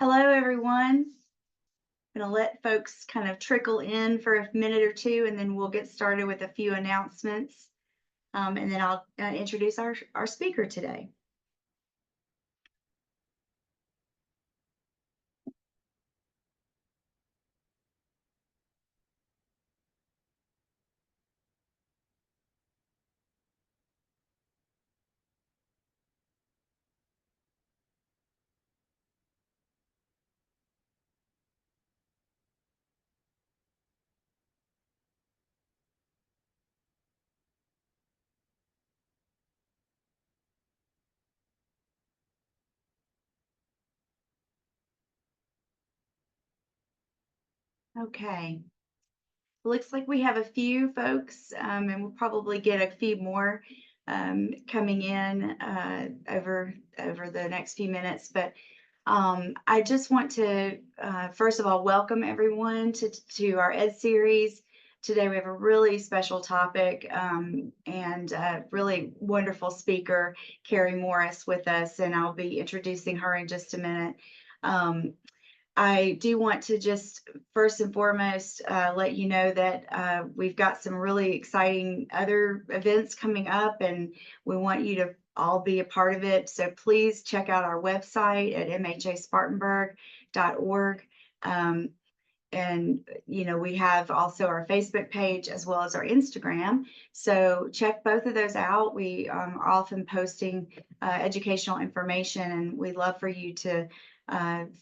Hello, everyone. I'm going to let folks kind of trickle in for a minute or two, and then we'll get started with a few announcements. And then I'll introduce our speaker today. Okay. Looks like we have a few folks, and we'll probably get a few more coming in over the next few minutes. But I just want to, first of all, welcome everyone to our Ed series. Today we have a really special topic and a really wonderful speaker, Carrie Morris, with us, and I'll be introducing her in just a minute. I do want to just first and foremost let you know that we've got some really exciting other events coming up, and we want you to all be a part of it. So please check out our website at mhaspartanburg.org. And we have also our Facebook page as well as our Instagram. So check both of those out. We are often posting educational information, and we'd love for you to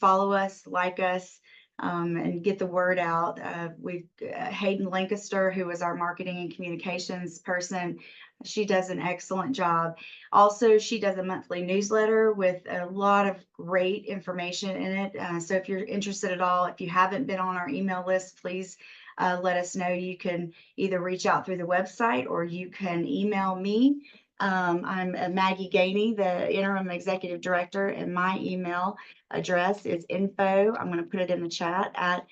follow us, like us, and get the word out. We've Hayden Lancaster, who is our marketing and communications person. She does an excellent job. Also, she does a monthly newsletter with a lot of great information in it. So if you're interested at all, if you haven't been on our email list, please let us know. You can either reach out through the website or you can email me. I'm Maggie Gainey, the interim executive director, and my email address is info. I'm going to put it in the chat at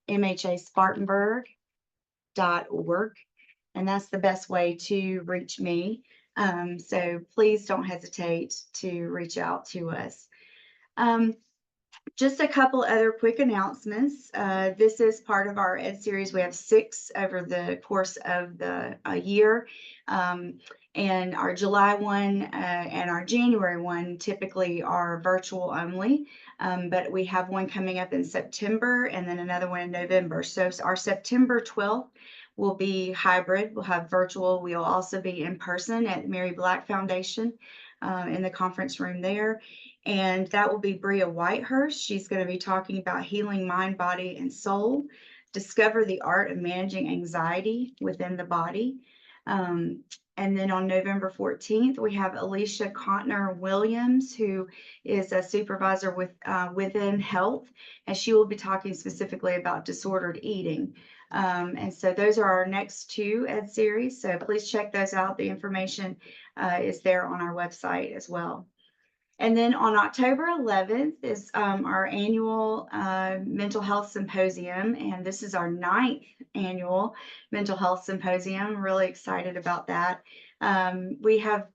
mhaspartanburg.org. And that's the best way to reach me. So please don't hesitate to reach out to us. Just a couple other quick announcements. This is part of our Ed series. We have 6 over the course of the year. And our July one and our January one typically are virtual only. But we have one coming up in September and then another one in November. So our September 12th will be hybrid. We'll have virtual. We'll also be in person at Mary Black Foundation in the conference room there. And that will be Bria Whitehurst. She's going to be talking about healing mind, body, and soul. Discover the art of managing anxiety within the body. And then on November 14th, we have Alicia Contner Williams, who is a supervisor with Within Health, and she will be talking specifically about disordered eating. And so those are our next 2 Ed series. So please check those out. The information is there on our website as well. And then on October 11th is our annual Mental Health Symposium, and this is our 9th annual Mental Health Symposium. I'm really excited about that. We have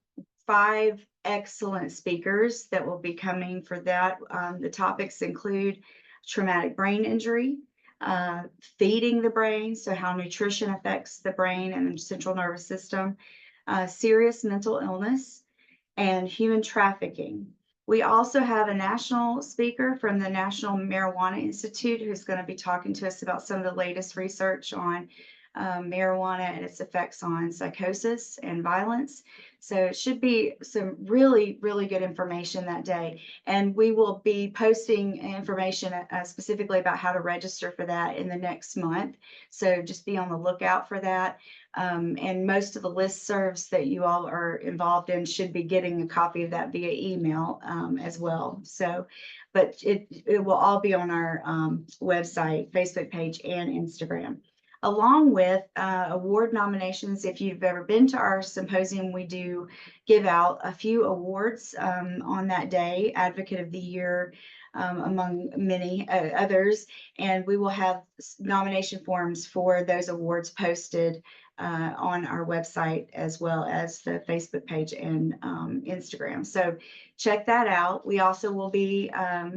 5 excellent speakers that will be coming for that. The topics include traumatic brain injury, feeding the brain, so how nutrition affects the brain and the central nervous system, serious mental illness, and human trafficking. We also have a national speaker from the National Marijuana Institute who's going to be talking to us about some of the latest research on marijuana and its effects on psychosis and violence. So it should be some really, really good information that day. And we will be posting information specifically about how to register for that in the next month. So just be on the lookout for that. And most of the listservs that you all are involved in should be getting a copy of that via email as well. So, but it will all be on our website, Facebook page, and Instagram, along with award nominations. If you've ever been to our symposium, we do give out a few awards on that day, Advocate of the Year, among many others, and we will have nomination forms for those awards posted on our website, as well as the Facebook page and Instagram. So check that out. We also will be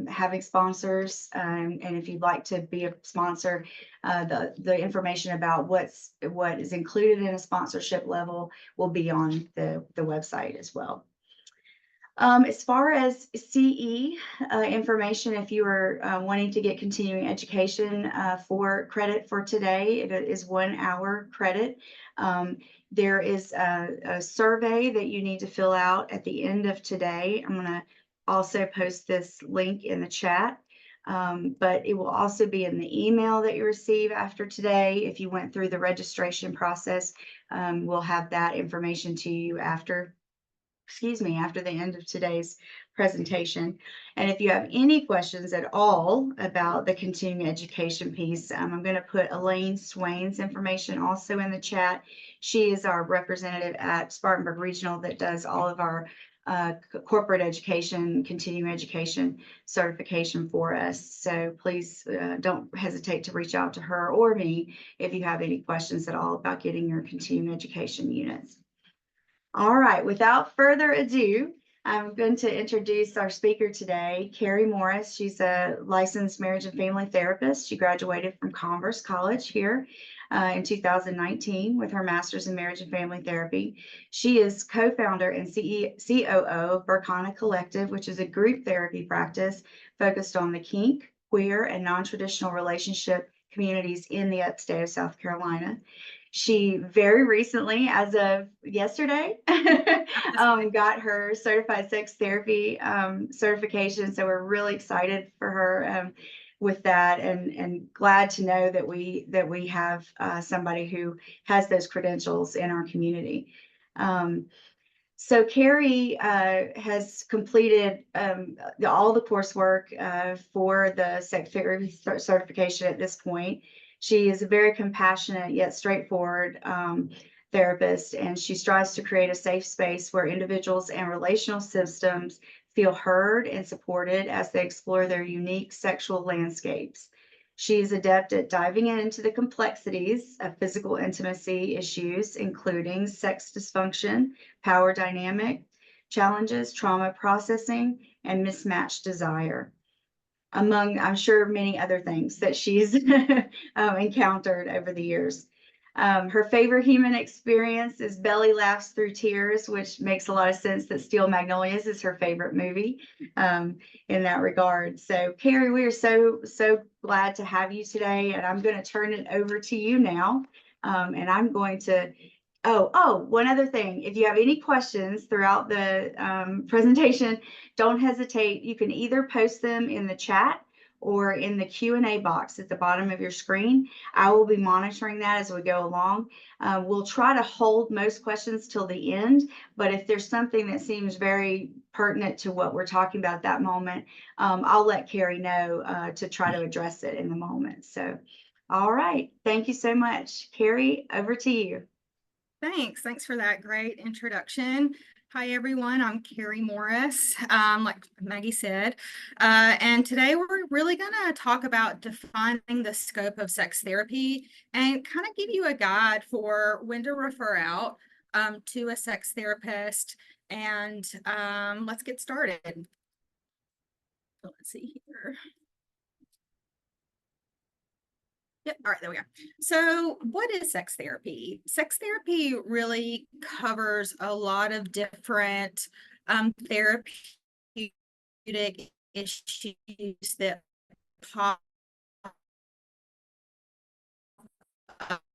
having sponsors, and if you'd like to be a sponsor, the information about what is included in a sponsorship level will be on the website as well. As far as CE information, if you are wanting to get continuing education for credit for today, it is 1 hour credit. There is a survey that you need to fill out at the end of today. I'm going to also post this link in the chat, but it will also be in the email that you receive after today. If you went through the registration process, we'll have that information to you after the end of today's presentation. And if you have any questions at all about the continuing education piece, I'm going to put Elaine Swain's information also in the chat. She is our representative at Spartanburg Regional that does all of our corporate education, continuing education certification for us. So please don't hesitate to reach out to her or me if you have any questions at all about getting your continuing education units. All right, without further ado, I'm going to introduce our speaker today, Carrie Morris. She's a licensed marriage and family therapist. She graduated from Converse College here in 2019 with her master's in marriage and family therapy. She is co-founder and COO of Berkana Collective, which is a group therapy practice focused on the kink, queer, and non-traditional relationship communities in the upstate of South Carolina. She very recently, as of yesterday, got her certified sex therapy certification. So we're really excited for her with that, and glad to know that we have somebody who has those credentials in our community. So Carrie has completed all the coursework for the sex therapy certification at this point. She is a very compassionate yet straightforward therapist, and she strives to create a safe space where individuals and relational systems feel heard and supported as they explore their unique sexual landscapes. She is adept at diving into the complexities of physical intimacy issues, including sex dysfunction, power dynamic challenges, trauma processing, and mismatched desire, among, I'm sure, many other things that she's encountered over the years. Her favorite human experience is belly laughs through tears, which makes a lot of sense that Steel Magnolias is her favorite movie in that regard. So Carrie, we are so glad to have you today, and I'm going to turn it over to you now. And I'm going to, one other thing, if you have any questions throughout the presentation, don't hesitate. You can either post them in the chat or in the Q&A box at the bottom of your screen. I will be monitoring that as we go along. We'll try to hold most questions till the end, but if there's something that seems very pertinent to what we're talking about at that moment, I'll let Carrie know to try to address it in the moment. So, all right. Thank you so much. Carrie, over to you. Thanks for that great introduction. Hi, everyone. I'm Carrie Morris, like Maggie said, and today we're really going to talk about defining the scope of sex therapy and kind of give you a guide for when to refer out to a sex therapist. And let's get started. So let's see here. Yep. All right, there we go. So what is sex therapy? Sex therapy really covers a lot of different therapeutic issues that pop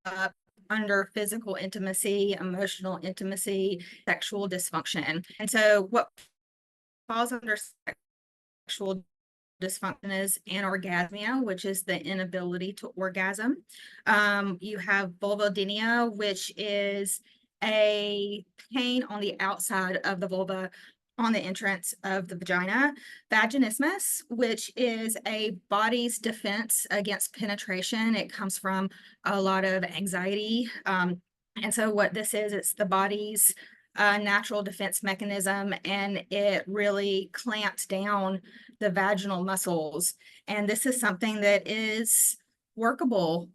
up under physical intimacy, emotional intimacy, sexual dysfunction. And so what falls under sexual dysfunction is anorgasmia, which is the inability to orgasm. You have vulvodynia, which is a pain on the outside of the vulva on the entrance of the vagina. Vaginismus, which is a body's defense against penetration. It comes from a lot of anxiety. And so what this is, it's the body's natural defense mechanism, and it really clamps down the vaginal muscles. And this is something that is workable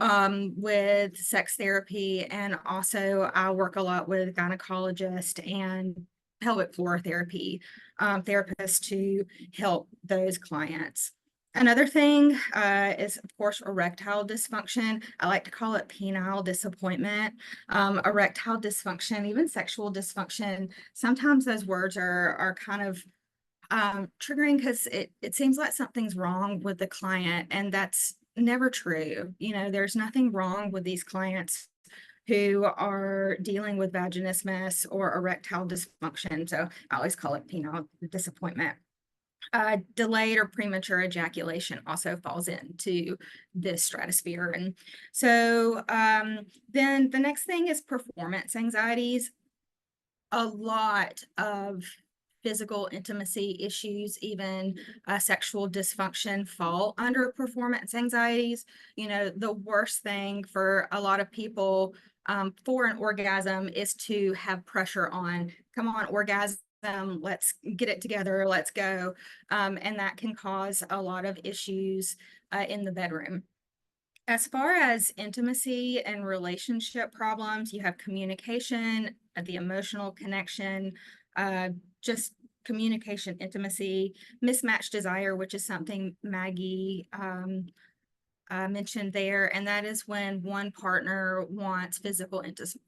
with sex therapy. And also I work a lot with gynecologists and pelvic floor therapy therapists to help those clients. Another thing is, of course, erectile dysfunction. I like to call it penile disappointment. Erectile dysfunction, even sexual dysfunction. Sometimes those words are kind of triggering because it seems like something's wrong with the client, and that's never true. You know, there's nothing wrong with these clients who are dealing with vaginismus or erectile dysfunction. So I always call it penile disappointment. Delayed or premature ejaculation also falls into this stratosphere. And so then the next thing is performance anxieties. A lot of physical intimacy issues, even sexual dysfunction, fall under performance anxieties. You know, the worst thing for a lot of people for an orgasm is to have pressure on, come on, orgasm, let's get it together, let's go. And that can cause a lot of issues in the bedroom. As far as intimacy and relationship problems, you have communication, the emotional connection, just communication, intimacy, mismatched desire, which is something Maggie mentioned there. And that is when one partner wants physical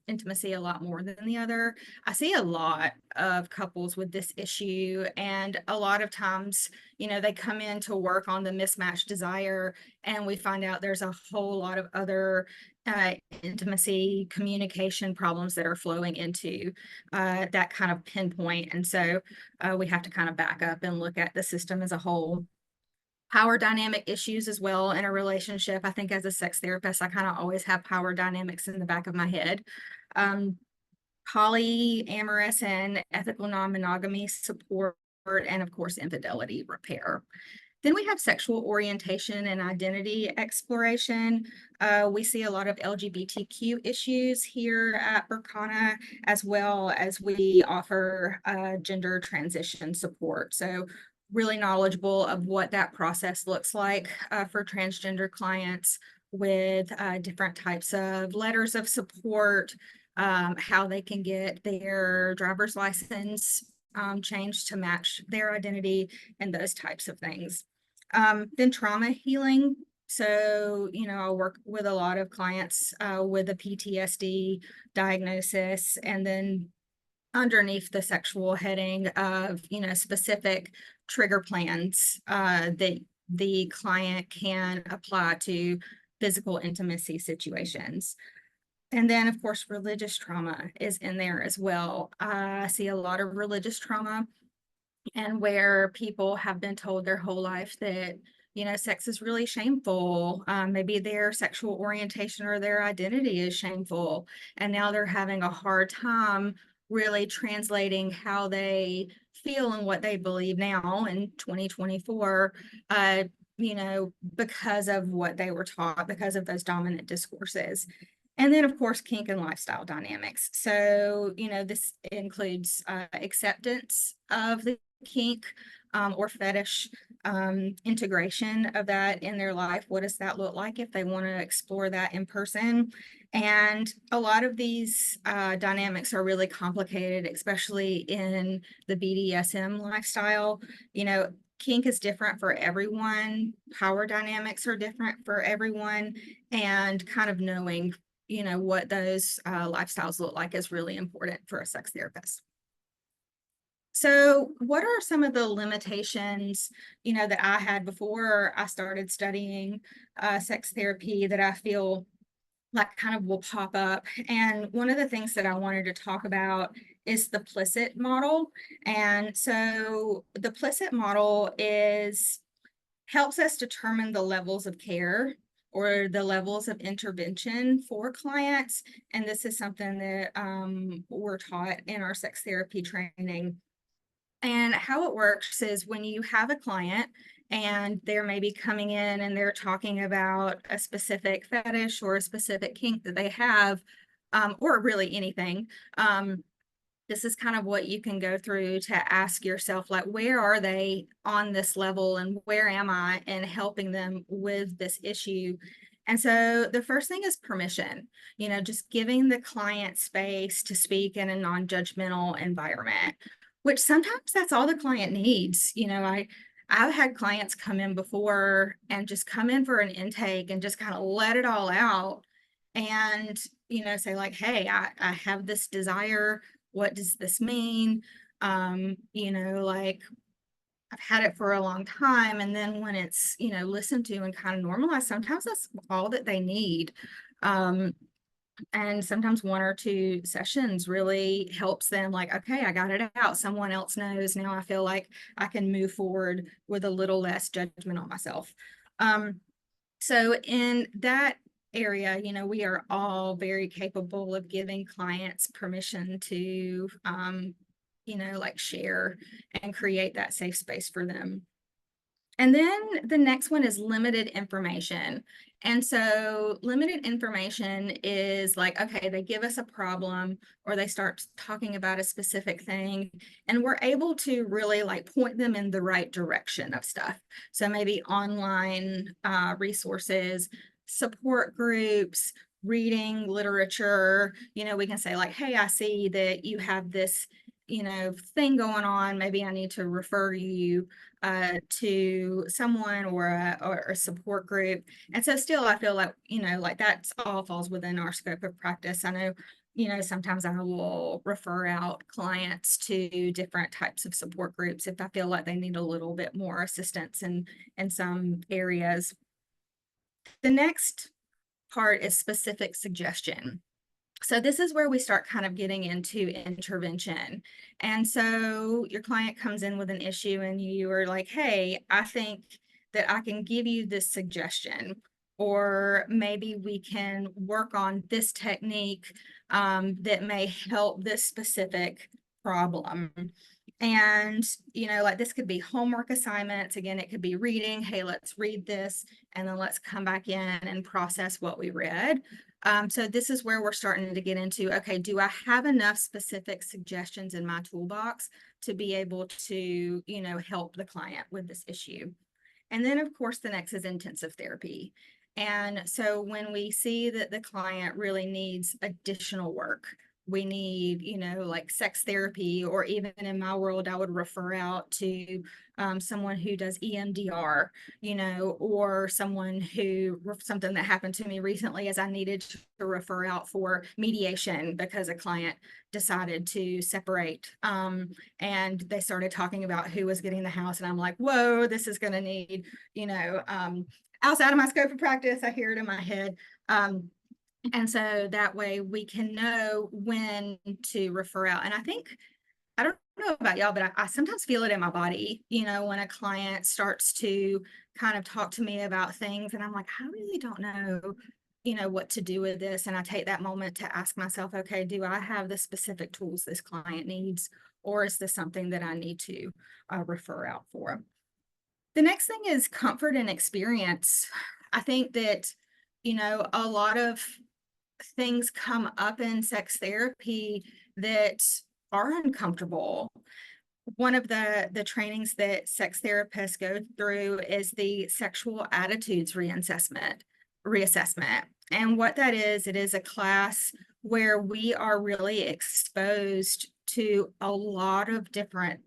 intimacy a lot more than the other. I see a lot of couples with this issue, and a lot of times, you know, they come in to work on the mismatched desire, and we find out there's a whole lot of other intimacy communication problems that are flowing into that kind of pinpoint. And so we have to kind of back up and look at the system as a whole. Power dynamic issues as well in a relationship. I think as a sex therapist, I kind of always have power dynamics in the back of my head. Polyamorous and ethical non-monogamy support, and of course, infidelity repair. Then we have sexual orientation and identity exploration. We see a lot of LGBTQ issues here at Berkana, as well as we offer gender transition support. So really knowledgeable of what that process looks like for transgender clients, with different types of letters of support, how they can get their driver's license changed to match their identity, and those types of things. Then trauma healing. So, you know, I work with a lot of clients with a PTSD diagnosis, and then underneath the sexual heading of, you know, specific trigger plans that the client can apply to physical intimacy situations. And then, of course, religious trauma is in there as well. I see a lot of religious trauma, and where people have been told their whole life that, you know, sex is really shameful. Maybe their sexual orientation or their identity is shameful, and now they're having a hard time really translating how they feel and what they believe now in 2024, you know, because of what they were taught, because of those dominant discourses. And then, of course, kink and lifestyle dynamics. So, you know, this includes acceptance of the kink or fetish, integration of that in their life. What does that look like if they want to explore that in person? And a lot of these dynamics are really complicated, especially in the BDSM lifestyle. You know, kink is different for everyone. Power dynamics are different for everyone. And kind of knowing, you know, what those lifestyles look like is really important for a sex therapist. So what are some of the limitations, you know, that I had before I started studying sex therapy that I feel like kind of will pop up? And one of the things that I wanted to talk about is the Plicit model. And so the Plicit model helps us determine the levels of care or the levels of intervention for clients. And this is something that we're taught in our sex therapy training. And how it works is when you have a client and they're maybe coming in and they're talking about a specific fetish or a specific kink that they have, or really anything, this is kind of what you can go through to ask yourself, like, where are they on this level and where am I in helping them with this issue? And so the first thing is permission, just giving the client space to speak in a non-judgmental environment, which sometimes that's all the client needs. I've had clients come in before and just come in for an intake and just kind of let it all out and, say like, hey, I have this desire. What does this mean? Like I've had it for a long time. And then when it's, listened to and kind of normalized, sometimes that's all that they need. And sometimes 1 or 2 sessions really helps them like, okay, I got it out. Someone else knows. Now I feel like I can move forward with a little less judgment on myself. So in that area, we are all very capable of giving clients permission to, like share and create that safe space for them. And then the next one is limited information. And so limited information is like, okay, they give us a problem or they start talking about a specific thing, and we're able to really like point them in the right direction of stuff. So maybe online resources, support groups, reading literature, we can say like, hey, I see that you have this, thing going on. Maybe I need to refer you to someone or a support group. And so still, I feel like, like that's all falls within our scope of practice. I know, sometimes I will refer out clients to different types of support groups if I feel like they need a little bit more assistance in some areas. The next part is specific suggestion. So this is where we start kind of getting into intervention. And so your client comes in with an issue and you are like, hey, I think that I can give you this suggestion, or maybe we can work on this technique that may help this specific problem. And, like this could be homework assignments. Again, it could be reading. Hey, let's read this and then let's come back in and process what we read. So this is where we're starting to get into, okay, do I have enough specific suggestions in my toolbox to be able to, help the client with this issue? And then of course, the next is intensive therapy. And so when we see that the client really needs additional work, we need, like sex therapy, or even in my world, I would refer out to someone who does EMDR, or someone who, something that happened to me recently is I needed to refer out for mediation because a client decided to separate. And they started talking about who was getting the house. And I'm like, whoa, this is going to need, outside of my scope of practice. I hear it in my head. And so that way we can know when to refer out. And I don't know about y'all, but I sometimes feel it in my body, when a client starts to kind of talk to me about things and I'm like, I really don't know, what to do with this. And I take that moment to ask myself, okay, do I have the specific tools this client needs, or is this something that I need to refer out for? The next thing is comfort and experience. I think that, a lot of things come up in sex therapy that are uncomfortable. One of the trainings that sex therapists go through is the sexual attitudes reassessment. And what that is, it is a class where we are really exposed to a lot of different,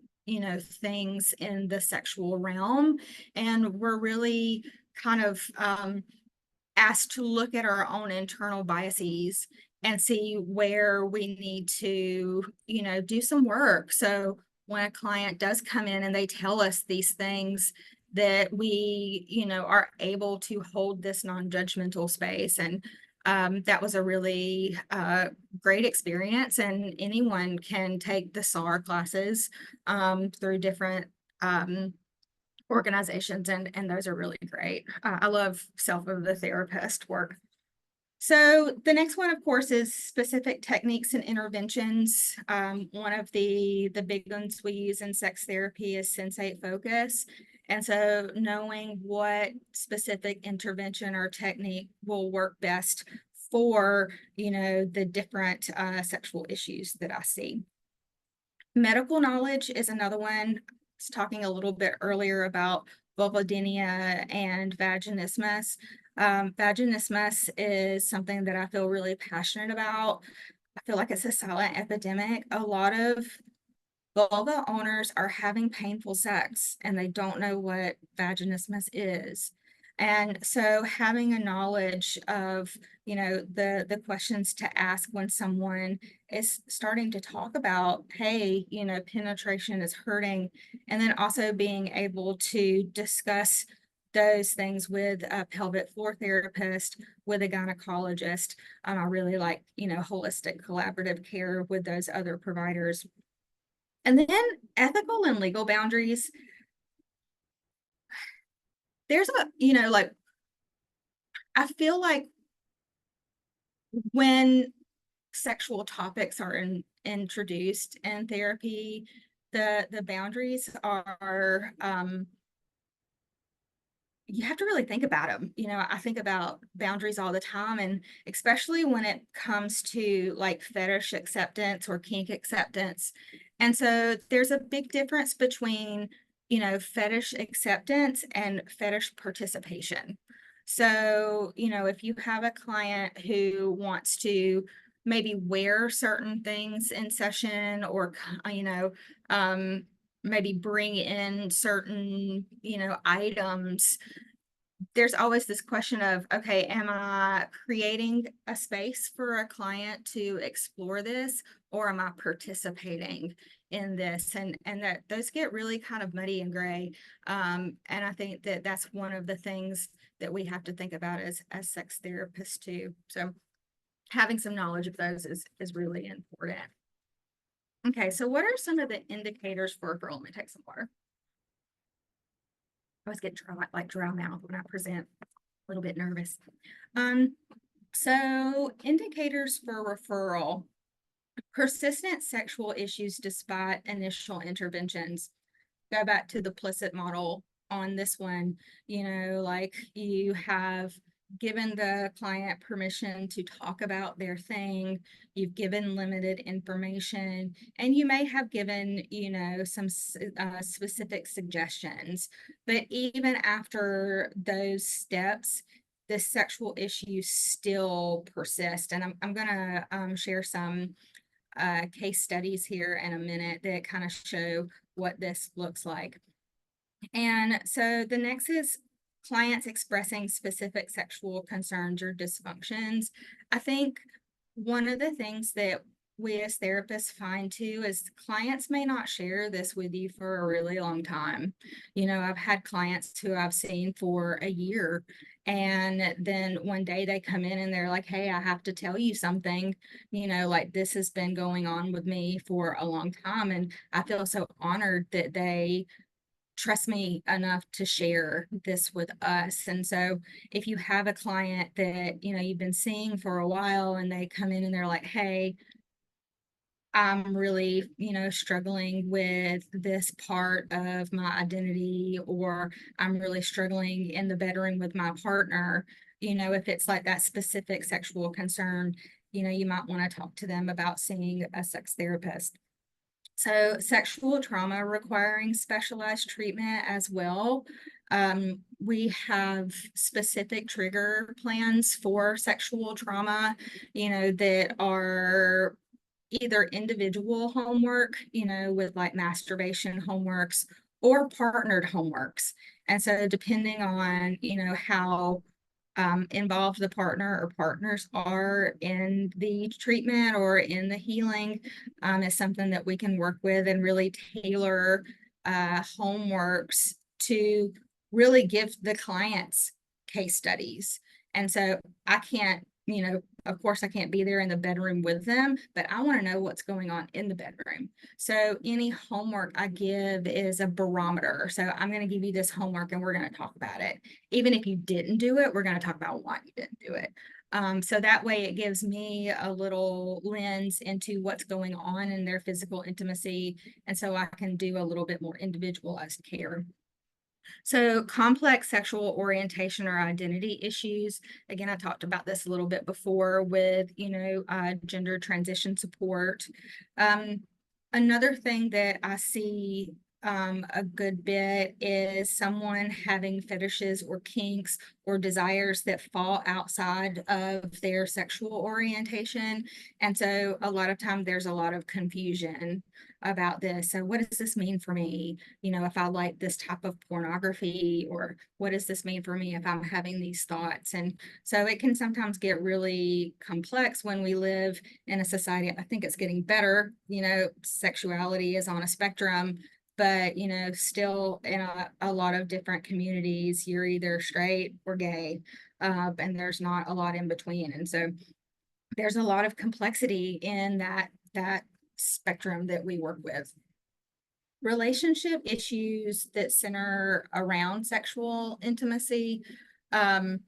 things in the sexual realm. And we're really kind of asked to look at our own internal biases and see where we need to, do some work. So when a client does come in and they tell us these things, that we, are able to hold this non-judgmental space. And that was a really great experience. And anyone can take the SAR classes through different organizations, and those are really great. I love Self of the Therapist work. So the next one, of course, is specific techniques and interventions. One of the big ones we use in sex therapy is sensate focus. And so knowing what specific intervention or technique will work best for, the different sexual issues that I see. Medical knowledge is another one. I was talking a little bit earlier about vulvodynia and vaginismus. Vaginismus is something that I feel really passionate about. I feel like it's a silent epidemic. A lot of vulva owners are having painful sex and they don't know what vaginismus is. And so having a knowledge of, the questions to ask when someone is starting to talk about, hey, penetration is hurting, and then also being able to discuss those things with a pelvic floor therapist, with a gynecologist. I really like, holistic collaborative care with those other providers. And then ethical and legal boundaries. There's like, I feel like when sexual topics are introduced in therapy, the boundaries are, you have to really think about them. I think about boundaries all the time, and especially when it comes to like fetish acceptance or kink acceptance. And so there's a big difference between, fetish acceptance and fetish participation. So, if you have a client who wants to maybe wear certain things in session, or, maybe bring in certain, items, there's always this question of, okay, am I creating a space for a client to explore this, or am I participating in this? And that those get really kind of muddy and gray. And I think that that's one of the things that we have to think about as sex therapists too. So having some knowledge of those is really important. Okay, so what are some of the indicators for a girl? Let me take some water. I always get dry mouth when I present, a little bit nervous. So indicators for referral: persistent sexual issues despite initial interventions. Go back to the Plisset model on this one. Like, you have given the client permission to talk about their thing, you've given limited information, and you may have given, some specific suggestions. But even after those steps, the sexual issues still persist. And I'm going to share some case studies here in a minute that kind of show what this looks like. And so the next is clients expressing specific sexual concerns or dysfunctions. I think one of the things that we as therapists find too is clients may not share this with you for a really long time. I've had clients who I've seen for a year, and then one day they come in and they're like, hey, I have to tell you something, like, this has been going on with me for a long time. And I feel so honored that they trust me enough to share this with us. And so if you have a client that, you've been seeing for a while, and they come in and they're like, hey, I'm really, struggling with this part of my identity, or I'm really struggling in the bedroom with my partner, if it's like that specific sexual concern, you might want to talk to them about seeing a sex therapist. So sexual trauma requiring specialized treatment as well. We have specific trigger plans for sexual trauma, that are either individual homework, with like masturbation homeworks, or partnered homeworks. And so depending on, how involved the partner or partners are in the treatment or in the healing, is something that we can work with and really tailor homeworks to really give the clients case studies. And so I can't, of course, I can't be there in the bedroom with them, but I want to know what's going on in the bedroom. So any homework I give is a barometer. So I'm going to give you this homework and we're going to talk about it. Even if you didn't do it, we're going to talk about why you didn't do it. So that way it gives me a little lens into what's going on in their physical intimacy. And so I can do a little bit more individualized care. So complex sexual orientation or identity issues. Again, I talked about this a little bit before with, gender transition support. Another thing that I see a good bit is someone having fetishes or kinks or desires that fall outside of their sexual orientation. And so a lot of time there's a lot of confusion about this. So what does this mean for me? You know, if I like this type of pornography, or what does this mean for me if I'm having these thoughts? And so it can sometimes get really complex when we live in a society. I think it's getting better. You know, sexuality is on a spectrum, but you know, still in a lot of different communities, you're either straight or gay, and there's not a lot in between. And so there's a lot of complexity in that spectrum that we work with. Relationship issues that center around sexual intimacy. Again,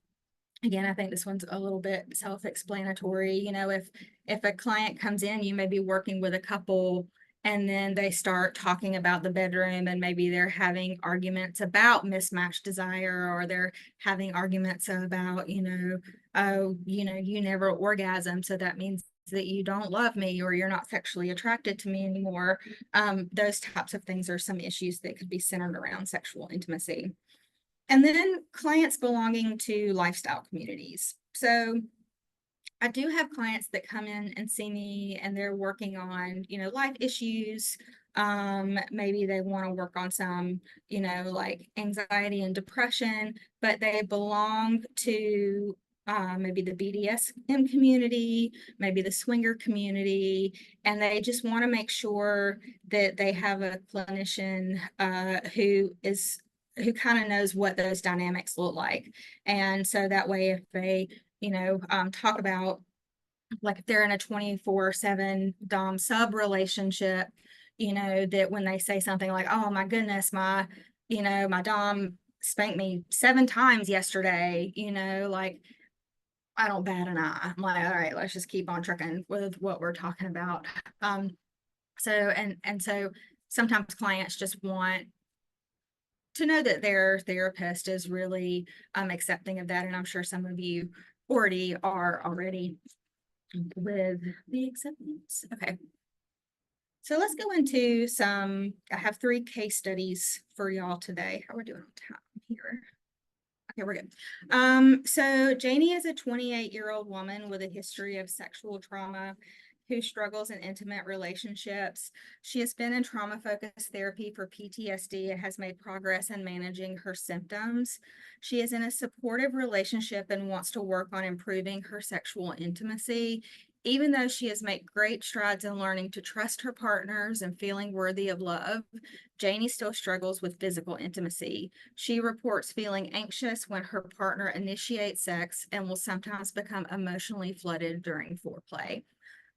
I think this one's a little bit self-explanatory. You know, if a client comes in, you may be working with a couple, and then they start talking about the bedroom, and maybe they're having arguments about mismatched desire, or they're having arguments about, you know, oh, you know, you never orgasm, so that means that you don't love me, or you're not sexually attracted to me anymore. Those types of things are some issues that could be centered around sexual intimacy. And then clients belonging to lifestyle communities. So I do have clients that come in and see me, and they're working on, you know, life issues. Maybe they want to work on some, you know, like anxiety and depression, but they belong to maybe the BDSM community, maybe the swinger community, and they just want to make sure that they have a clinician who kind of knows what those dynamics look like. And so that way, if they, you know, talk about, like, if they're in a 24/7 dom sub relationship, you know, that when they say something like, oh my goodness, my, you know, my dom spanked me 7 times yesterday, you know, like, I don't bat an eye. I'm like, all right, let's just keep on trucking with what we're talking about. So sometimes clients just want to know that their therapist is really accepting of that. And I'm sure some of you already are already with the acceptance. Okay. So let's go into I have 3 case studies for y'all today. How are we doing on time here? Okay, we're good. So Janie is a 28-year-old woman with a history of sexual trauma who struggles in intimate relationships. She has been in trauma-focused therapy for PTSD and has made progress in managing her symptoms. She is in a supportive relationship and wants to work on improving her sexual intimacy. Even though she has made great strides in learning to trust her partners and feeling worthy of love, Janie still struggles with physical intimacy. She reports feeling anxious when her partner initiates sex and will sometimes become emotionally flooded during foreplay.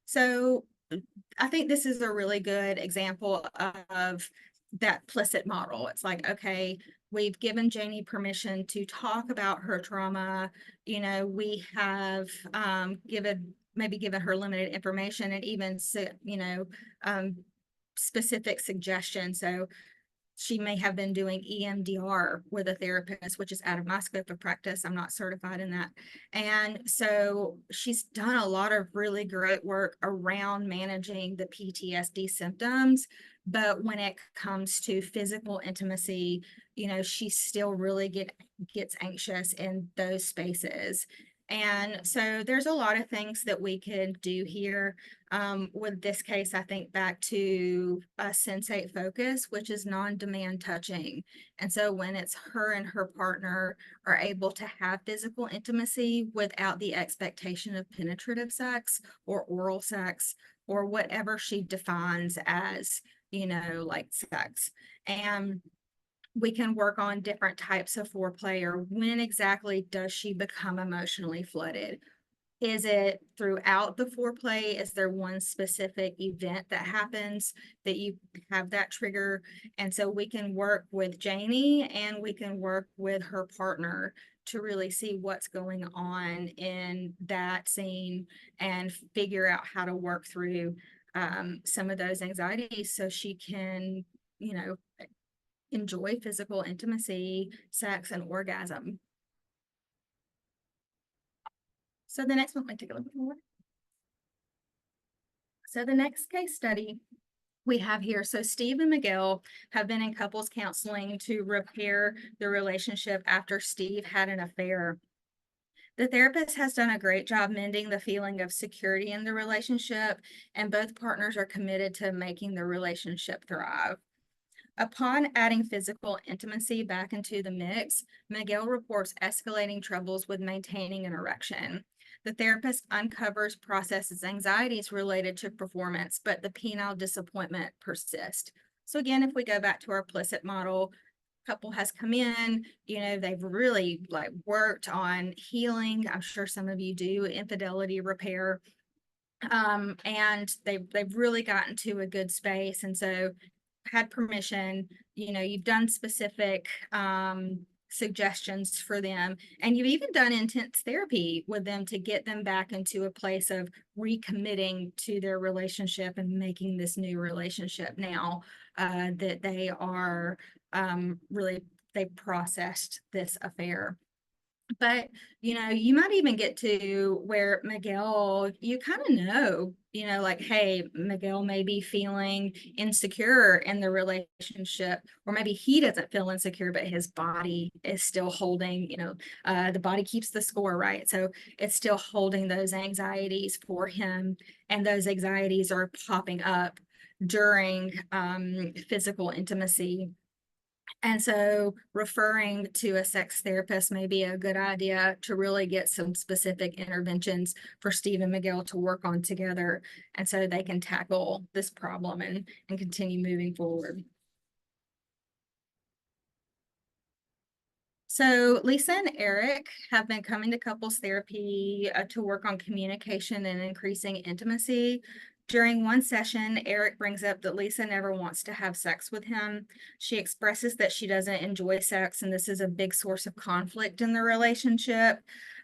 So I think this is a really good example of that implicit model. It's like, okay, we've given Janie permission to talk about her trauma. You know, we have given her limited information, and even, you know, specific suggestions. So she may have been doing EMDR with a therapist, which is out of my scope of practice. I'm not certified in that. And so she's done a lot of really great work around managing the PTSD symptoms. But when it comes to physical intimacy, you know, she still really gets anxious in those spaces. And so there's a lot of things that we could do here. With this case, I think back to a sensate focus, which is non-demand touching. And so when it's her and her partner are able to have physical intimacy without the expectation of penetrative sex or oral sex or whatever she defines as, you know, like sex. And we can work on different types of foreplay, or when exactly does she become emotionally flooded? Is it throughout the foreplay? Is there one specific event that happens that you have that trigger? And so we can work with Janie and we can work with her partner to really see what's going on in that scene and figure out how to work through some of those anxieties so she can, you know, enjoy physical intimacy, sex, and orgasm. So the next one, let me take a look more. So the next case study we have here. So Steve and Miguel have been in couples counseling to repair the relationship after Steve had an affair. The therapist has done a great job mending the feeling of security in the relationship, and both partners are committed to making the relationship thrive. Upon adding physical intimacy back into the mix, Miguel reports escalating troubles with maintaining an erection. The therapist processes anxieties related to performance, but the penile disappointment persists. So again, if we go back to our implicit model, couple has come in, they've really like worked on healing. I'm sure some of you do infidelity repair. And they've really gotten to a good space. And so had permission, you've done specific suggestions for them, and you've even done intense therapy with them to get them back into a place of recommitting to their relationship and making this new relationship now that they are really, they've processed this affair. But, you might even get to where Miguel, you kind of know, like, hey, Miguel may be feeling insecure in the relationship, or maybe he doesn't feel insecure, but his body is still holding, the body keeps the score, right? So it's still holding those anxieties for him, and those anxieties are popping up during physical intimacy. And so referring to a sex therapist may be a good idea to really get some specific interventions for Steve and Miguel to work on together. And so they can tackle this problem and continue moving forward. So Lisa and Eric have been coming to couples therapy to work on communication and increasing intimacy. During one session, Eric brings up that Lisa never wants to have sex with him. She expresses that she doesn't enjoy sex, and this is a big source of conflict in the relationship.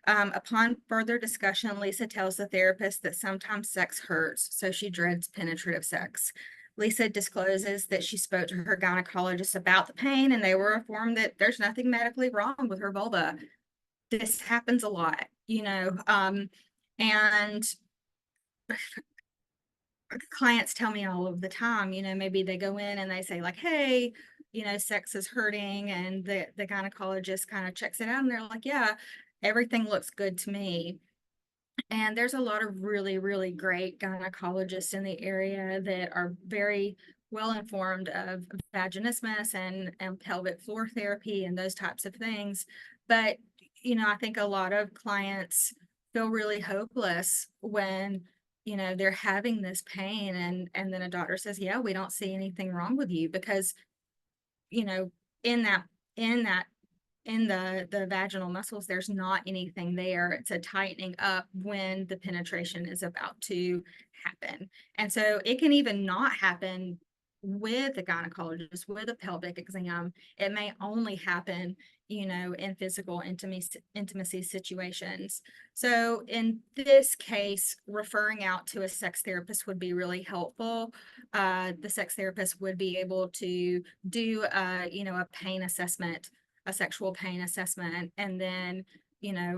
Upon further discussion, Lisa tells the therapist that sometimes sex hurts, so she dreads penetrative sex. Lisa discloses that she spoke to her gynecologist about the pain, and they were informed that there's nothing medically wrong with her vulva. This happens a lot, and clients tell me all of the time, maybe they go in and they say like, hey, sex is hurting, and the gynecologist kind of checks it out and they're like, yeah, everything looks good to me. And there's a lot of really, really great gynecologists in the area that are very well informed of vaginismus and pelvic floor therapy and those types of things. But, I think a lot of clients feel really hopeless when, they're having this pain and then a doctor says, yeah, we don't see anything wrong with you, because, in that, in the vaginal muscles, there's not anything there. It's a tightening up when the penetration is about to happen. And so it can even not happen with the gynecologist, with a pelvic exam. It may only happen, in physical intimacy situations. So in this case, referring out to a sex therapist would be really helpful. The sex therapist would be able to do, a pain assessment, a sexual pain assessment, and then,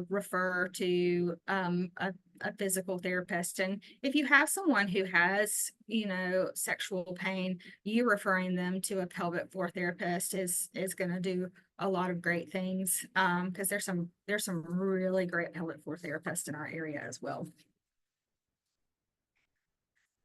refer to a physical therapist. And if you have someone who has, sexual pain, you referring them to a pelvic floor therapist is going to do a lot of great things, because there's some really great pelvic floor therapists in our area as well.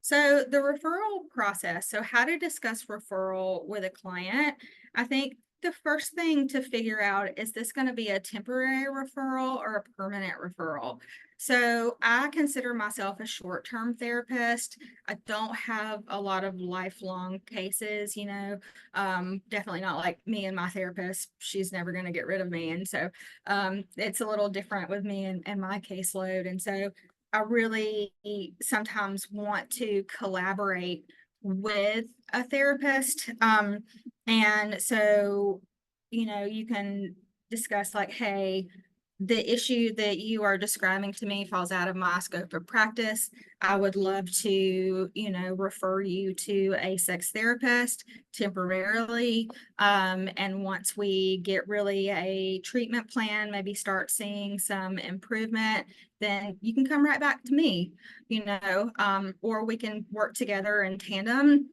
So the referral process, so how to discuss referral with a client. I think the first thing to figure out, is this going to be a temporary referral or a permanent referral? So I consider myself a short-term therapist. I don't have a lot of lifelong cases, definitely not like me and my therapist. She's never going to get rid of me. And so it's a little different with me and my caseload. And so I really sometimes want to collaborate with a therapist. And so, you can discuss like, hey, the issue that you are describing to me falls out of my scope of practice. I would love to, refer you to a sex therapist temporarily. And once we get really a treatment plan, maybe start seeing some improvement, then you can come right back to me, or we can work together in tandem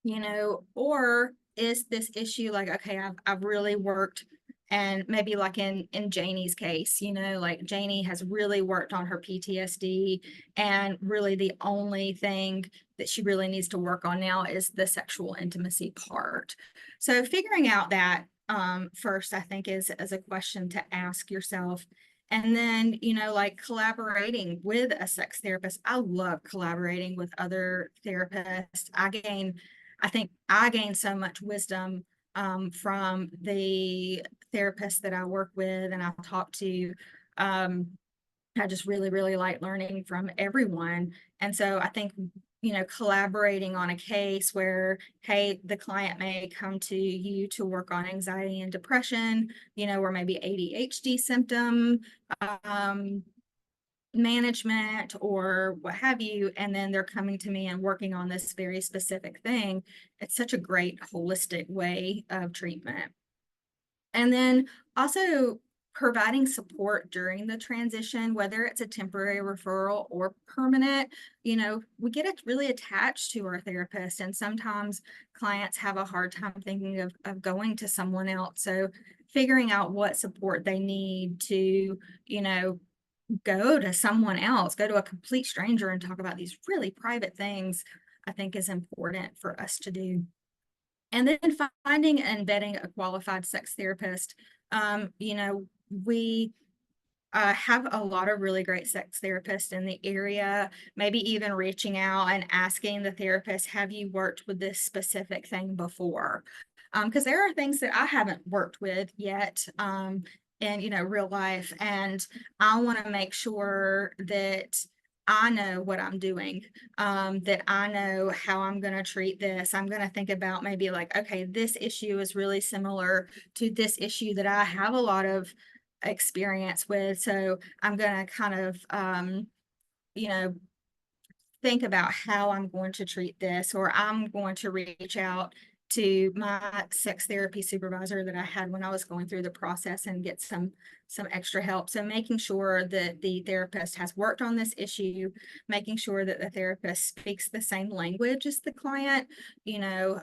you know, or is this issue like, okay, I've really worked, and maybe like in Janie's case, you know, like Janie has really worked on her PTSD, and really the only thing that she really needs to work on now is the sexual intimacy part. So figuring out that first, I think is a question to ask yourself. And then, you know, like collaborating with a sex therapist. I love collaborating with other therapists. I think I gain so much wisdom from the therapists that I work with and I talk to. Um, I just really, really like learning from everyone. And so I think, you know, collaborating on a case where, hey, the client may come to you to work on anxiety and depression, you know, or maybe ADHD symptom um, management or what have you, and then they're coming to me and working on this very specific thing. It's such a great holistic way of treatment. And then also providing support during the transition, whether it's a temporary referral or permanent. You know, we get really attached to our therapist, and sometimes clients have a hard time thinking of going to someone else. So figuring out what support they need to, you know, go to someone else, go to a complete stranger and talk about these really private things, I think is important for us to do. And then finding and vetting a qualified sex therapist. You know, we have a lot of really great sex therapists in the area, maybe even reaching out and asking the therapist, have you worked with this specific thing before? Because there are things that I haven't worked with yet in, you know, real life. And I want to make sure that I know what I'm doing, that I know how I'm going to treat this. I'm going to think about maybe like, okay, this issue is really similar to this issue that I have a lot of experience with. So I'm going to kind of, you know, think about how I'm going to treat this, or I'm going to reach out to my sex therapy supervisor that I had when I was going through the process and get some extra help. So making sure that the therapist has worked on this issue, making sure that the therapist speaks the same language as the client. You know,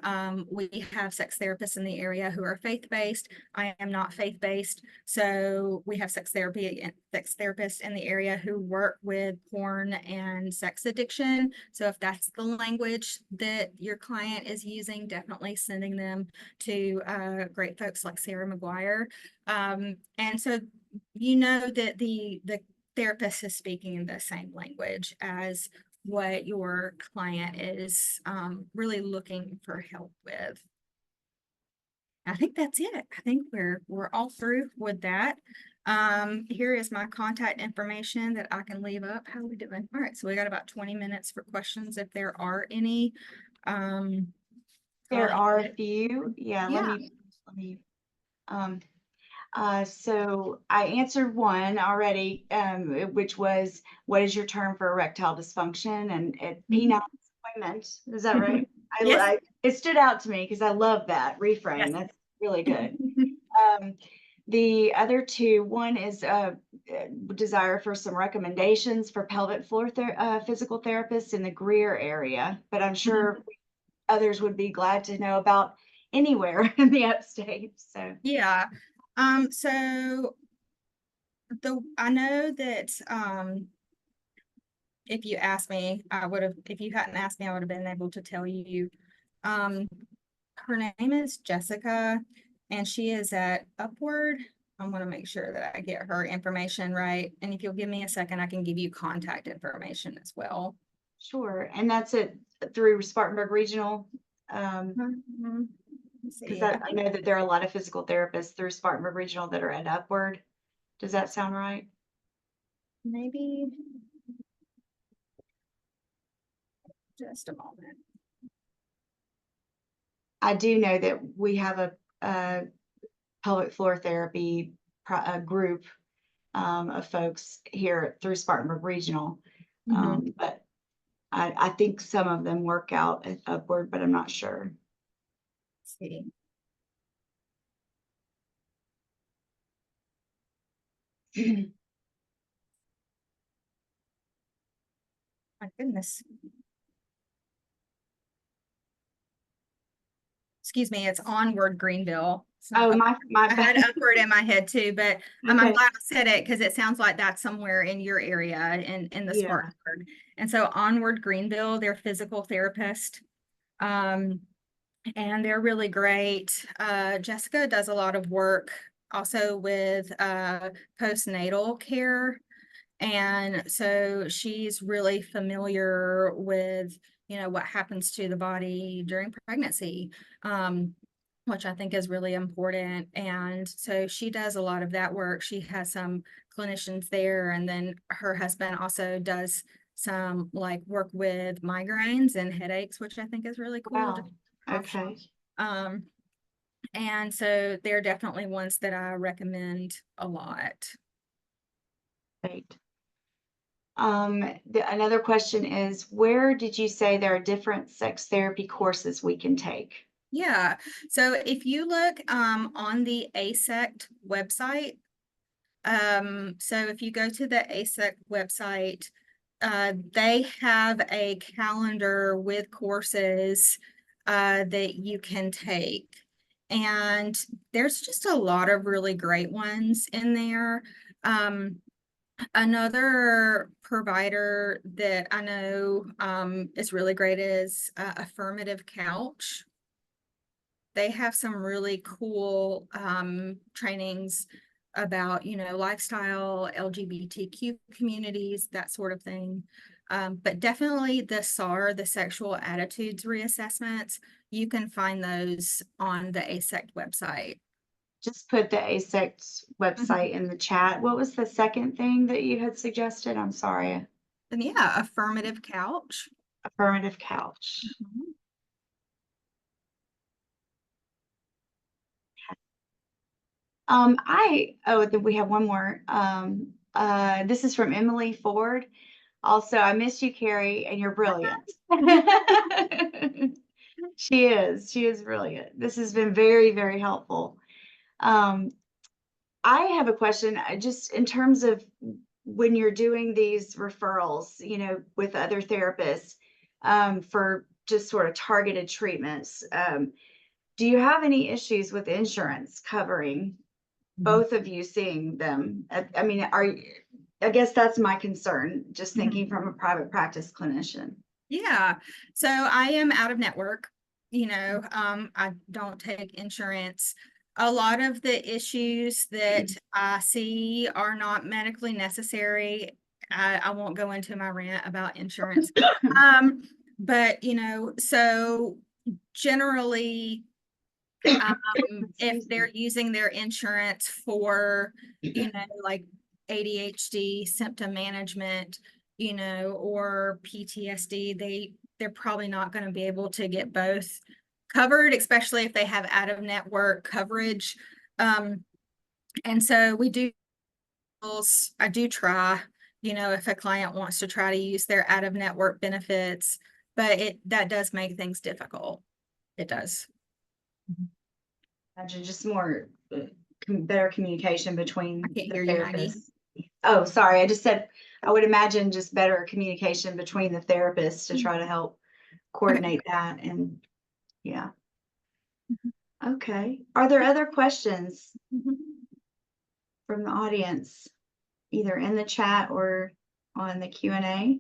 we have sex therapists in the area who are faith-based. I am not faith-based. So we have sex therapists in the area who work with porn and sex addiction. So if that's the language that your client is using, definitely sending them to great folks like Sarah McGuire. And so you know that the therapist is speaking in the same language as what your client is really looking for help with. I think that's it. I think we're all through with that. Here is my contact information that I can leave up. How are we doing? All right, so we got about 20 minutes for questions if there are any. There are a few. Yeah, Yeah. let me um so I answered one already, which was, what is your term for erectile dysfunction? And penile disappointment. Is that right? Yes. It stood out to me because I love that reframe. Yes. That's really good. The other two, one is desire for some recommendations for pelvic floor physical therapists in the Greer area, but I'm sure others would be glad to know about anywhere in the upstate. So Yeah. So I know that if you asked me, if you hadn't asked me, I would have been able to tell you. Um, her name is Jessica, and she is at Upward. I want to make sure that I get her information right. And if you'll give me a second, I can give you contact information as well. sure, and that's it through Spartanburg Regional. Because I know that there are a lot of physical therapists through Spartanburg Regional that are at Upward. Does that sound right? Maybe just a moment. I do know that we have a pelvic floor therapy group of folks here through Spartanburg Regional. But I think some of them work out at Upward, but I'm not sure. Let's see. My goodness. excuse me, it's Onward Greenville. It's not Oh, up- my I had bad. Upward in my head too, but I'm Okay. glad I said it because it sounds like that's somewhere in your area in the Yeah. Spartanburg. And so Onward Greenville, they're physical therapist. And they're really great. Jessica does a lot of work also with postnatal care. And so she's really familiar with, what happens to the body during pregnancy, which I think is really important. And so she does a lot of that work. She has some clinicians there, and then her husband also does some like work with migraines and headaches, which I think is really cool. Wow. Okay. Um, and so they're definitely ones that I recommend a lot. Great. Another question is, where did you say there are different sex therapy courses we can take? Yeah. So if you look on the ASECT website, so if you go to the ASECT website, they have a calendar with courses that you can take. And there's just a lot of really great ones in there. Another provider that I know is really great is Affirmative Couch. They have some really cool trainings about, lifestyle, LGBTQ communities, that sort of thing. But definitely the SAR, the sexual attitudes reassessments, you can find those on the ASECT website. Just put the ASECT website in the chat. What was the second thing that you had suggested? I'm sorry. And yeah, Affirmative Couch. Affirmative Couch. We have one more. This is from Emily Ford. Also, I miss you, Carrie, and you're brilliant. She is brilliant. This has been very, very helpful. I have a question, just in terms of when you're doing these referrals, with other therapists, for just sort of targeted treatments. Do you have any issues with insurance covering both of you seeing them? I mean, I guess that's my concern, just thinking from a private practice clinician. Yeah. So I am out of network. I don't take insurance. A lot of the issues that I see are not medically necessary. I won't go into my rant about insurance. But so generally, if they're using their insurance for, like ADHD symptom management, or PTSD, they're probably not going to be able to get both covered, especially if they have out of network coverage. And so I do try, if a client wants to try to use their out of network benefits, but that does make things difficult. It does. Imagine just more better communication between I can't the hear you, honey. therapists. Oh, sorry. I just said I would imagine just better communication between the therapists to try to help coordinate that. And yeah. Okay. Are there other questions from the audience, either in the chat or on the Q&A?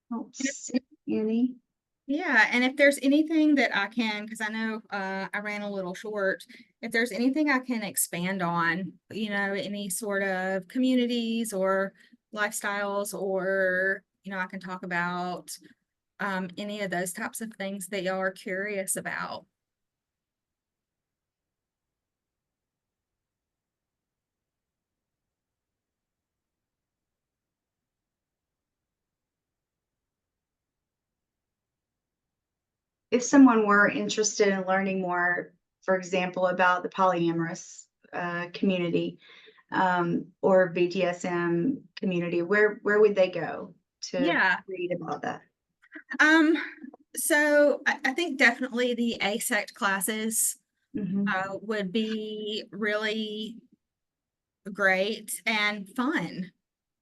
Don't see any. Yeah, and if there's anything that I can, because I know I ran a little short, if there's anything I can expand on, any sort of communities or lifestyles, or, I can talk about any of those types of things that y'all are curious about. If someone were interested in learning more, for example, about the polyamorous community, or BDSM community, where would they go to Yeah. read about that? So I think definitely the ASECT classes Mhm. would be really great and fun.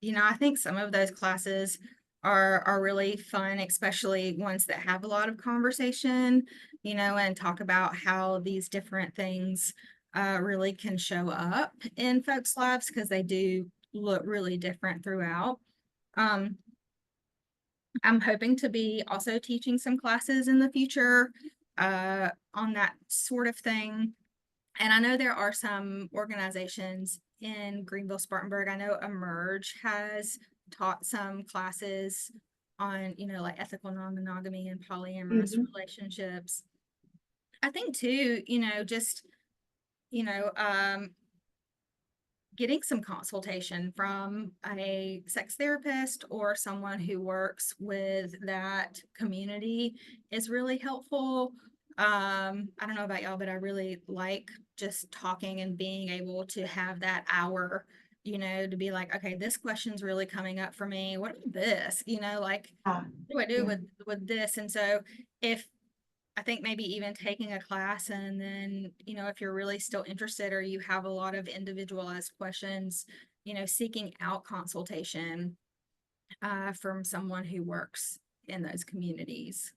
You know, I think some of those classes are really fun, especially ones that have a lot of conversation, you know, and talk about how these different things really can show up in folks' lives because they do look really different throughout. Um, I'm hoping to be also teaching some classes in the future on that sort of thing. And I know there are some organizations in Greenville, Spartanburg. I know Emerge has taught some classes on, you know, like ethical non-monogamy and polyamorous Mhm. relationships. I think too, you know, just, you know, getting some consultation from a sex therapist or someone who works with that community is really helpful. I don't know about y'all, but I really like just talking and being able to have that hour, you know, to be like, okay, this question's really coming up for me. What about this? You know, like, Ah, what do I do yeah. with this? And so if I think maybe even taking a class and then, you know, if you're really still interested or you have a lot of individualized questions, you know, seeking out consultation from someone who works in those communities.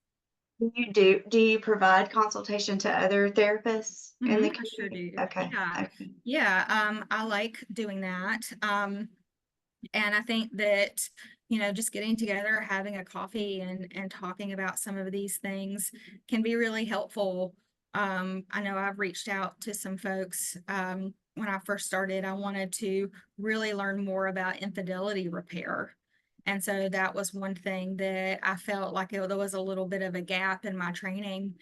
Do you provide consultation to other therapists in the I sure community? do. Okay, Yeah. okay. Yeah. I like doing that. And I think that, you know, just getting together, having a coffee and talking about some of these things can be really helpful. I know I've reached out to some folks. When I first started, I wanted to really learn more about infidelity repair. And so that was one thing that I felt like there was a little bit of a gap in my training.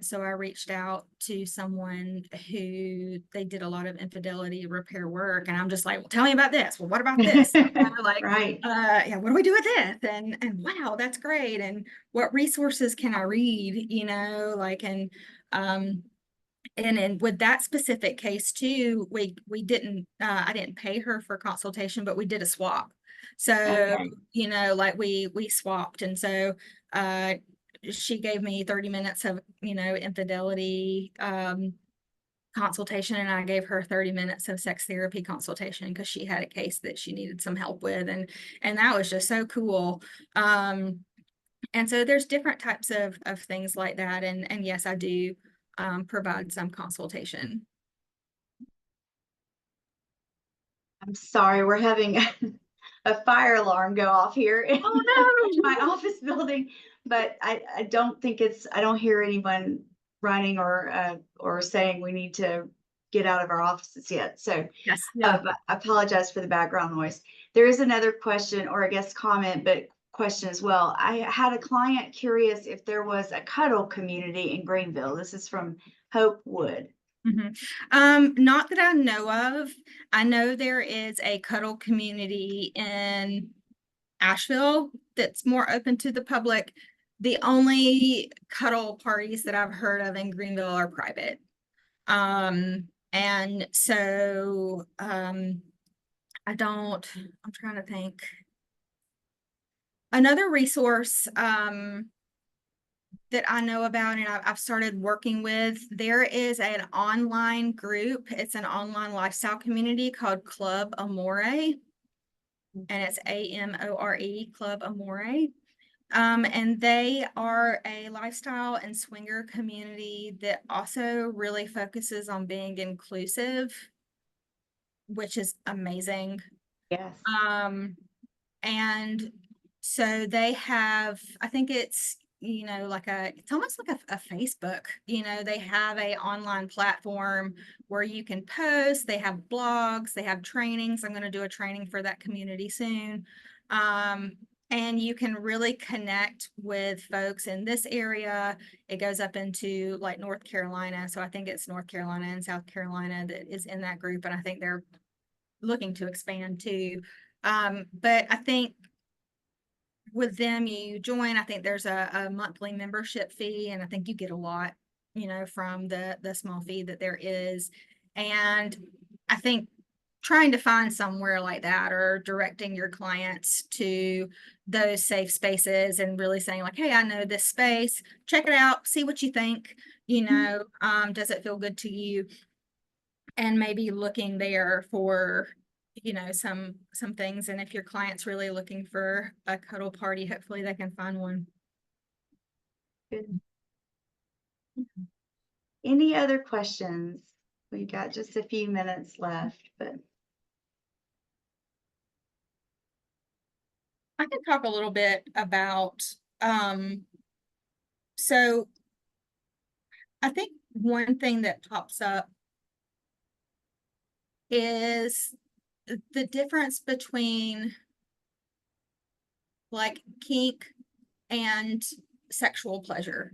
So I reached out to someone who they did a lot of infidelity repair work. And I'm just like, well, tell me about this. Well, what about this? Like, Right. yeah, what do we do with this? And wow, that's great. And what resources can I read? You know, like, um, and with that specific case too, we didn't I didn't pay her for consultation, but we did a swap. So, Okay. you know, like we swapped. And so uh she gave me 30 minutes of, you know, infidelity consultation, and I gave her 30 minutes of sex therapy consultation because she had a case that she needed some help with. And that was just so cool. And so there's different types of things like that. And yes, I do provide some consultation. I'm sorry, we're having a fire alarm go off here in Oh my no. office building, but I don't think I don't hear anyone running or saying we need to get out of our offices yet. So, Yes, yeah. but I apologize for the background noise. There is another question or I guess comment, but question as well. I had a client curious if there was a cuddle community in Greenville. This is from Hope Wood. Not that I know of. I know there is a cuddle community in Asheville that's more open to the public. The only cuddle parties that I've heard of in Greenville are private. And so I'm trying to think. Another resource that I know about and I've started working with, there is an online group. It's an online lifestyle community called Club Amore, and it's AMORE, Club Amore. And they are a lifestyle and swinger community that also really focuses on being inclusive, which is amazing. Yes. And so they have, I think it's, you know, it's almost like a Facebook, you know, they have a online platform where you can post, they have blogs, they have trainings. I'm going to do a training for that community soon. And you can really connect with folks in this area. It goes up into like North Carolina. So I think it's North Carolina and South Carolina that is in that group. And I think they're looking to expand too. But I think with them, you join, I think there's a monthly membership fee, and I think you get a lot, you know, from the small fee that there is. And I think trying to find somewhere like that, or directing your clients to those safe spaces and really saying like, hey, I know this space, check it out, see what you think, does it feel good to you? And maybe looking there for, some things. And if your client's really looking for a cuddle party, hopefully they can find one. Good. Any other questions? We got just a few minutes left, but I can talk a little bit about, so I think one thing that pops up is the difference between like kink and sexual pleasure.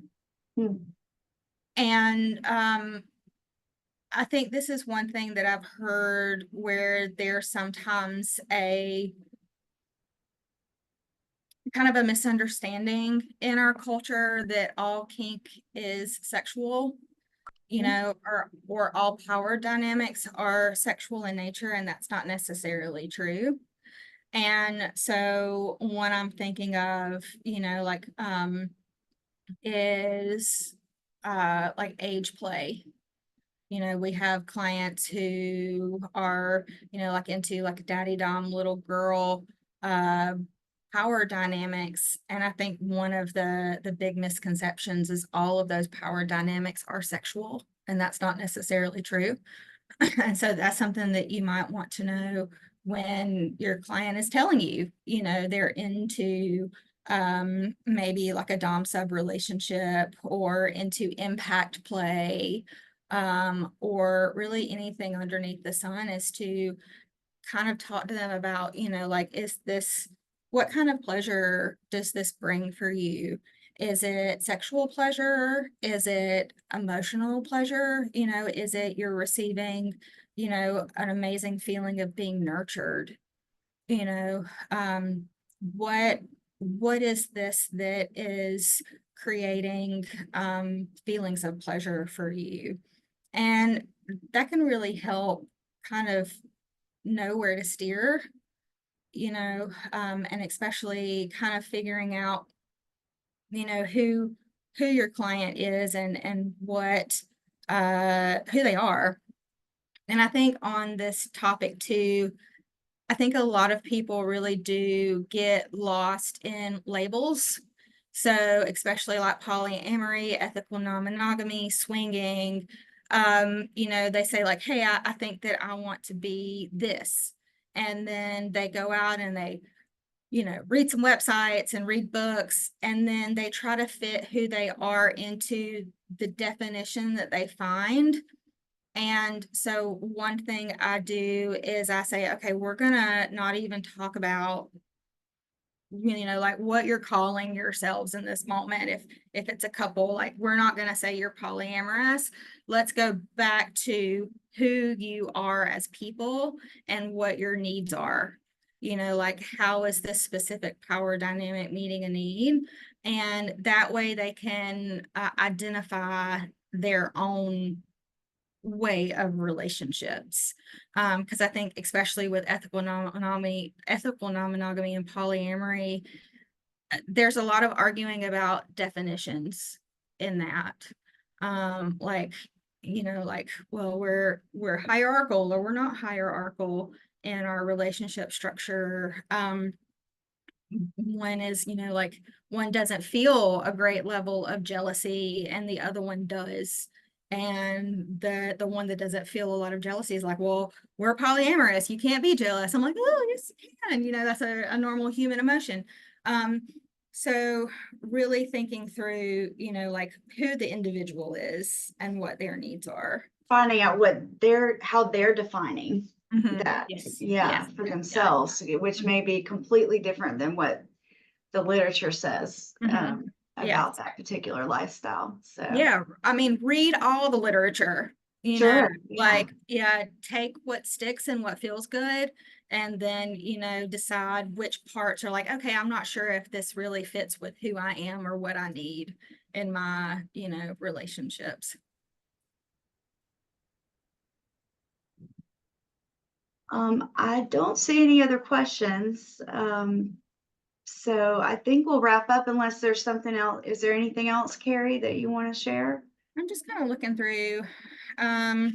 And I think this is one thing that I've heard where there's sometimes a kind of a misunderstanding in our culture that all kink is sexual, or all power dynamics are sexual in nature, and that's not necessarily true. And so what I'm thinking of, is like age play. We have clients who are, like into like daddy dom little girl power dynamics. And I think one of the big misconceptions is all of those power dynamics are sexual, and that's not necessarily true. And so that's something that you might want to know when your client is telling you, they're into maybe like a dom sub relationship, or into impact play, or really anything underneath the sun, is to kind of talk to them about, what kind of pleasure does this bring for you? Is it sexual pleasure? Is it emotional pleasure? Is it you're receiving, an amazing feeling of being nurtured? What is this that is creating feelings of pleasure for you? And that can really help kind of know where to steer, and especially kind of figuring out, who your client is, and what who they are. And I think on this topic too, I think a lot of people really do get lost in labels. So especially like polyamory, ethical non-monogamy, swinging, they say like, hey, I think that I want to be this. And then they go out and they, read some websites and read books, and then they try to fit who they are into the definition that they find. And so one thing I do is I say, okay, we're gonna not even talk about, like what you're calling yourselves in this moment. If it's a couple, like we're not gonna say you're polyamorous. Let's go back to who you are as people and what your needs are. Like how is this specific power dynamic meeting a need? And that way they can identify their own way of relationships. Because I think especially with ethical non-monogamy and polyamory, there's a lot of arguing about definitions in that. Like, well, we're hierarchical or we're not hierarchical in our relationship structure. One is, like one doesn't feel a great level of jealousy and the other one does. And the one that doesn't feel a lot of jealousy is like, well, we're polyamorous, you can't be jealous. I'm like, oh, yes, you can. That's a normal human emotion. So really thinking through, like who the individual is and what their needs are. Finding out how they're defining that, Yes. for themselves, which may be completely different than what the literature says about that particular lifestyle. So yeah, I mean, read all the literature, take what sticks and what feels good, and then, decide which parts are like, okay, I'm not sure if this really fits with who I am or what I need in my, relationships. I don't see any other questions. So I think we'll wrap up unless there's something else. Is there anything else, Carrie, that you want to share? I'm just kind of looking through. I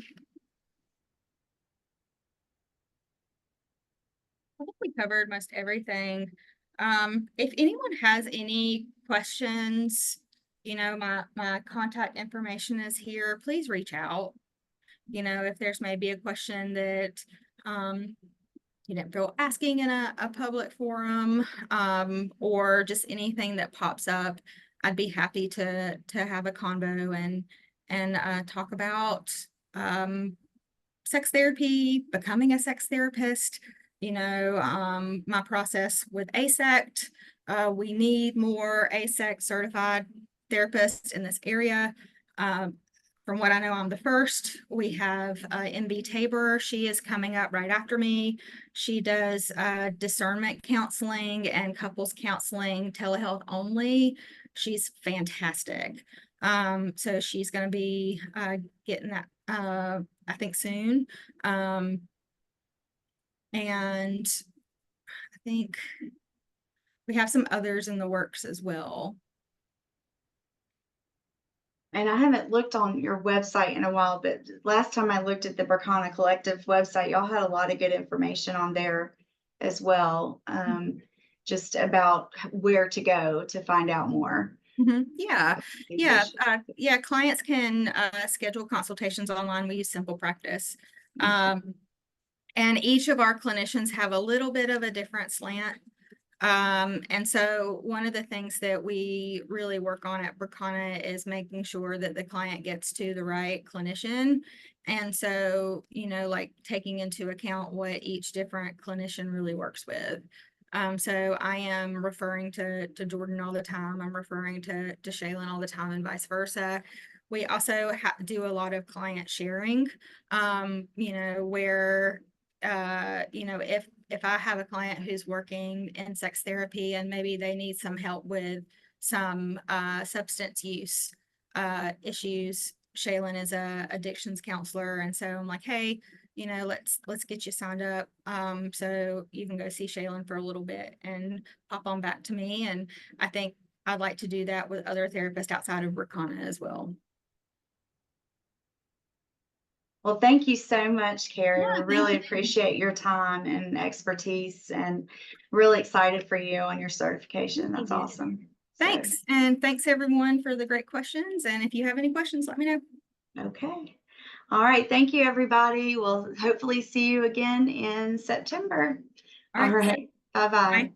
think we covered most everything. If anyone has any questions, my contact information is here. Please reach out. If there's maybe a question that you didn't feel asking in a public forum, or just anything that pops up, I'd be happy to have a convo and talk about sex therapy, becoming a sex therapist, my process with ASECT. We need more ASECT certified therapists in this area. From what I know, I'm the first. We have MB Tabor. She is coming up right after me. She does discernment counseling and couples counseling, telehealth only. She's fantastic. So she's going to be getting that, I think, soon. And I think we have some others in the works as well. And I haven't looked on your website in a while, but last time I looked at the Berkana Collective website, y'all had a lot of good information on there as well. Just about where to go to find out more. Yeah. Clients can schedule consultations online. We use Simple Practice. And each of our clinicians have a little bit of a different slant. And so one of the things that we really work on at Berkana is making sure that the client gets to the right clinician. And so, like taking into account what each different clinician really works with. So I am referring to Jordan all the time. I'm referring to Shaylin all the time, and vice versa. We also do a lot of client sharing, where if I have a client who's working in sex therapy and maybe they need some help with some substance use issues, Shaylin is a addictions counselor, and so I'm like, hey, let's get you signed up, so you can go see Shaylin for a little bit and pop on back to me. And I think I'd like to do that with other therapists outside of Berkana as well. Well, thank you so much, Carrie. Yeah, We really appreciate your time and expertise, and really excited for you on your certification. That's awesome. Thanks. And thanks everyone for the great questions. And if you have any questions, let me know. Okay. All right. Thank you, everybody. We'll hopefully see you again in September. All right. Bye-bye.